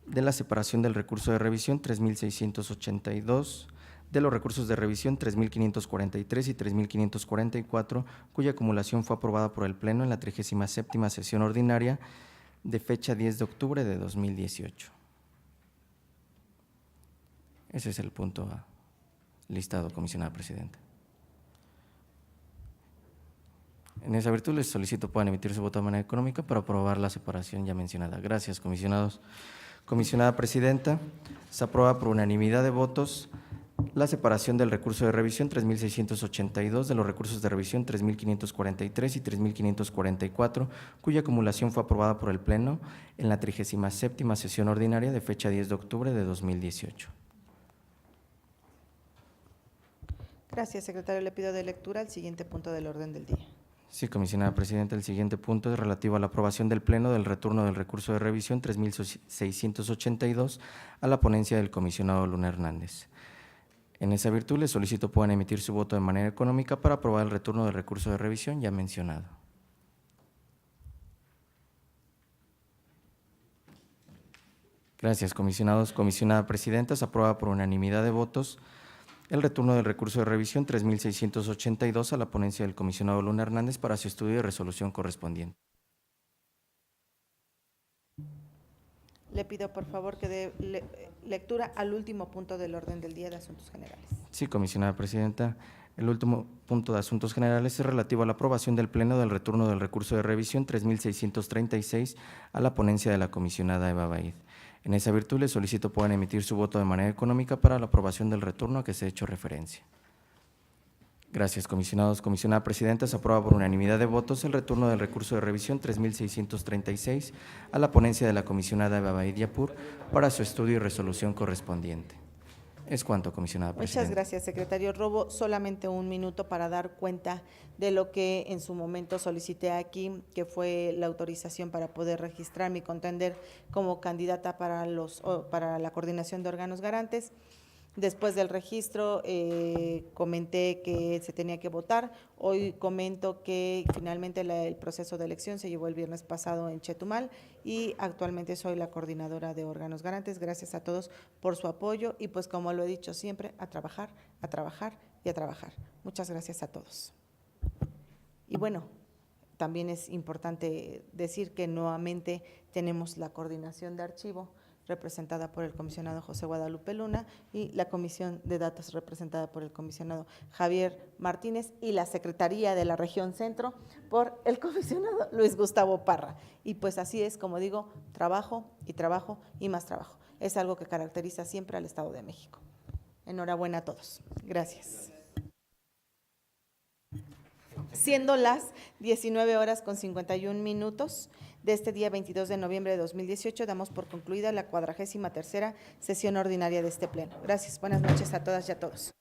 de la separación del recurso de revisión 3.682, de los recursos de revisión 3.543 y 3.544, cuya acumulación fue aprobada por el Pleno en la 37ª sesión ordinaria de fecha 10 de octubre de 2018. Ese es el punto listado, comisionada presidenta. En esa virtud les solicito puedan emitir su voto de manera económica para aprobar la separación ya mencionada. Gracias, comisionados. Comisionada presidenta, se aprueba por unanimidad de votos la separación del recurso de revisión 3.682 de los recursos de revisión 3.543 y 3.544, cuya acumulación fue aprobada por el Pleno en la 37ª sesión ordinaria de fecha 10 de octubre de 2018. Gracias, secretario. Le pido de lectura el siguiente punto del orden del día. Sí, comisionada presidenta, el siguiente punto es relativo a la aprobación del Pleno del retorno del recurso de revisión 3.682 a la ponencia del comisionado Luna Hernández. En esa virtud, les solicito puedan emitir su voto de manera económica para aprobar el retorno del recurso de revisión ya mencionado. Gracias, comisionados. Comisionada presidenta, se aprueba por unanimidad de votos el retorno del recurso de revisión 3.682 a la ponencia del comisionado Luna Hernández para su estudio y resolución correspondiente. Le pido por favor que dé lectura al último punto del orden del día de asuntos generales. Sí, comisionada presidenta. El último punto de asuntos generales es relativo a la aprobación del Pleno del retorno del recurso de revisión 3.636 a la ponencia de la comisionada Eva Baid. En esa virtud, les solicito puedan emitir su voto de manera económica para la aprobación del retorno a que se ha hecho referencia. Gracias, comisionados. Comisionada presidenta, se aprueba por unanimidad de votos el retorno del recurso de revisión 3.636 a la ponencia de la comisionada Eva Baid Yapur para su estudio y resolución correspondiente. Es cuanto, comisionada presidenta. Muchas gracias, secretario. Robo solamente un minuto para dar cuenta de lo que en su momento solicité aquí, que fue la autorización para poder registrarme y contender como candidata para la coordinación de órganos garantes. Después del registro comenté que se tenía que votar. Hoy comento que finalmente el proceso de elección se llevó el viernes pasado en Chetumal y actualmente soy la coordinadora de órganos garantes. Gracias a todos por su apoyo y pues como lo he dicho siempre, a trabajar y a trabajar. Muchas gracias a todos. Y bueno, también es importante decir que nuevamente tenemos la coordinación de archivo representada por el comisionado José Guadalupe Luna y la comisión de datos representada por el comisionado Javier Martínez y la Secretaría de la Región Centro por el comisionado Luis Gustavo Parra. Y pues así es, como digo, trabajo y más trabajo. Es algo que caracteriza siempre al Estado de México. Enhorabuena a todos. Gracias. Siendo las 19:51 de este día 22 de noviembre de 2018, damos por concluida la 43ª sesión ordinaria de este pleno. Gracias, buenas noches a todas y a todos.